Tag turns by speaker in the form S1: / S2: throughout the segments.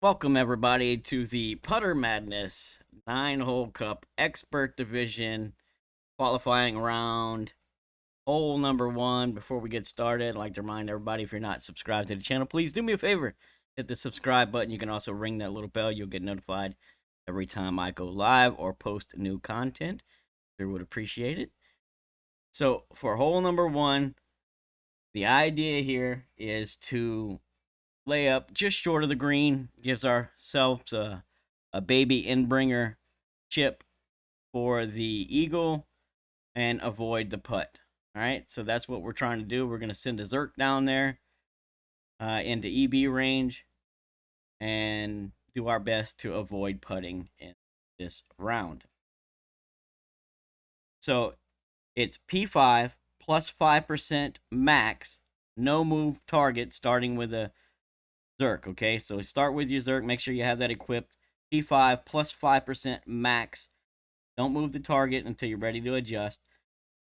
S1: Welcome, everybody, to the Putter Madness 9-hole cup expert division qualifying round. Hole number one. Before we get started, I'd like to remind everybody, if you're not subscribed to the channel, please do me a favor. Hit the subscribe button. You can also ring that little bell. You'll get notified every time I go live or post new content. I would appreciate it. So, for hole number one, the idea here is to lay up just short of the green, gives ourselves a baby inbringer chip for the eagle and avoid the putt. All right, so that's what we're trying to do. We're going to send a Zerk down there into EB range and do our best to avoid putting in this round. So it's P5 plus 5% max, no move target, starting with a Zerk, okay? So start with your Zerk. Make sure you have that equipped. P5 plus 5% max. Don't move the target until you're ready to adjust.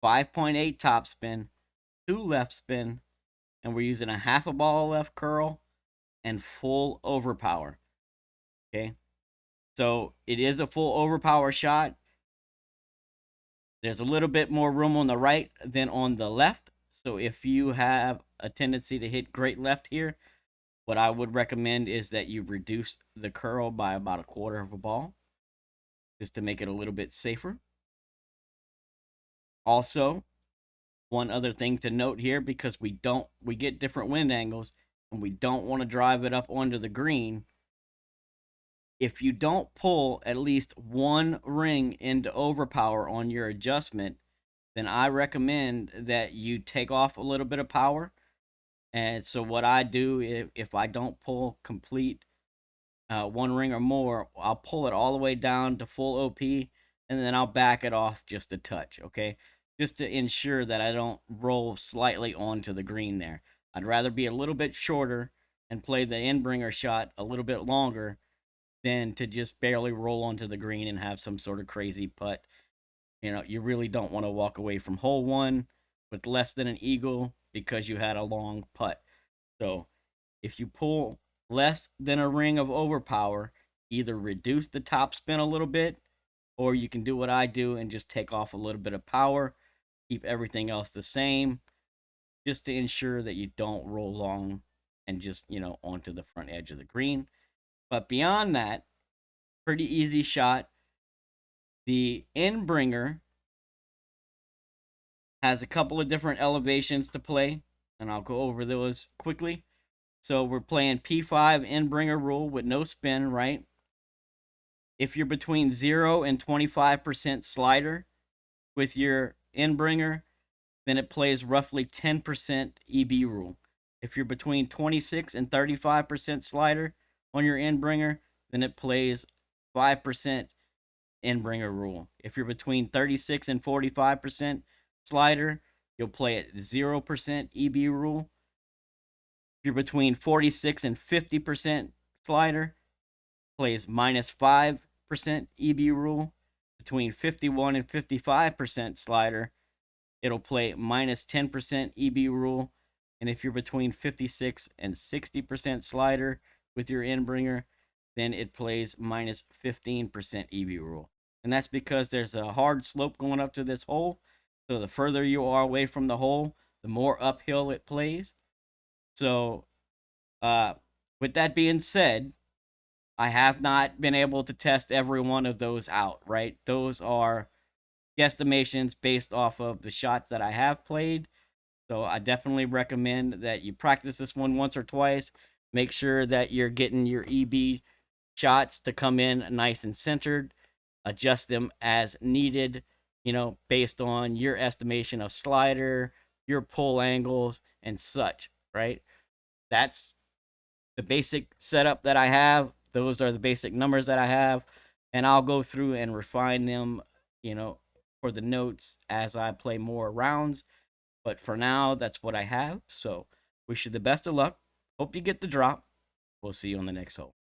S1: 5.8 top spin, 2 left spin, and we're using a half a ball left curl and full overpower, okay? So it is a full overpower shot. There's a little bit more room on the right than on the left. So if you have a tendency to hit great left here, what I would recommend is that you reduce the curl by about a quarter of a ball, just to make it a little bit safer. Also, one other thing to note here, because we get different wind angles and we don't want to drive it up onto the green. If you don't pull at least one ring into overpower on your adjustment, then I recommend that you take off a little bit of power. And so what I do, if I don't pull complete one ring or more, I'll pull it all the way down to full OP, and then I'll back it off just a touch, okay? Just to ensure that I don't roll slightly onto the green there. I'd rather be a little bit shorter and play the Endbringer shot a little bit longer than to just barely roll onto the green and have some sort of crazy putt. You know, you really don't want to walk away from hole one with less than an eagle because you had a long putt. So if you pull less than a ring of overpower, either reduce the top spin a little bit, or you can do what I do and just take off a little bit of power, keep everything else the same, just to ensure that you don't roll long and just, onto the front edge of the green. But beyond that, pretty easy shot. The Endbringer has a couple of different elevations to play, and I'll go over those quickly. So we're playing P5 Endbringer rule with no spin, right? If you're between 0 and 25% slider with your Endbringer, then it plays roughly 10% EB rule. If you're between 26 and 35% slider on your Endbringer, then it plays 5% Endbringer rule. If you're between 36 and 45% slider, you'll play at 0% EB rule. If you're between 46 and 50% slider, plays minus 5% EB rule. Between 51 and 55% slider, it'll play minus 10% EB rule. And if you're between 56 and 60% slider with your Endbringer, then it plays minus 15% EB rule. And that's because there's a hard slope going up to this hole. So the further you are away from the hole, the more uphill it plays. So, with that being said, I have not been able to test every one of those out, right? Those are guesstimations based off of the shots that I have played. So I definitely recommend that you practice this one once or twice. Make sure that you're getting your EB shots to come in nice and centered. Adjust them as needed, based on your estimation of slider, your pull angles, and such, right? That's the basic setup that I have. Those are the basic numbers that I have, and I'll go through and refine them, for the notes as I play more rounds. But for now, that's what I have. So, wish you the best of luck. Hope you get the drop. We'll see you on the next hole.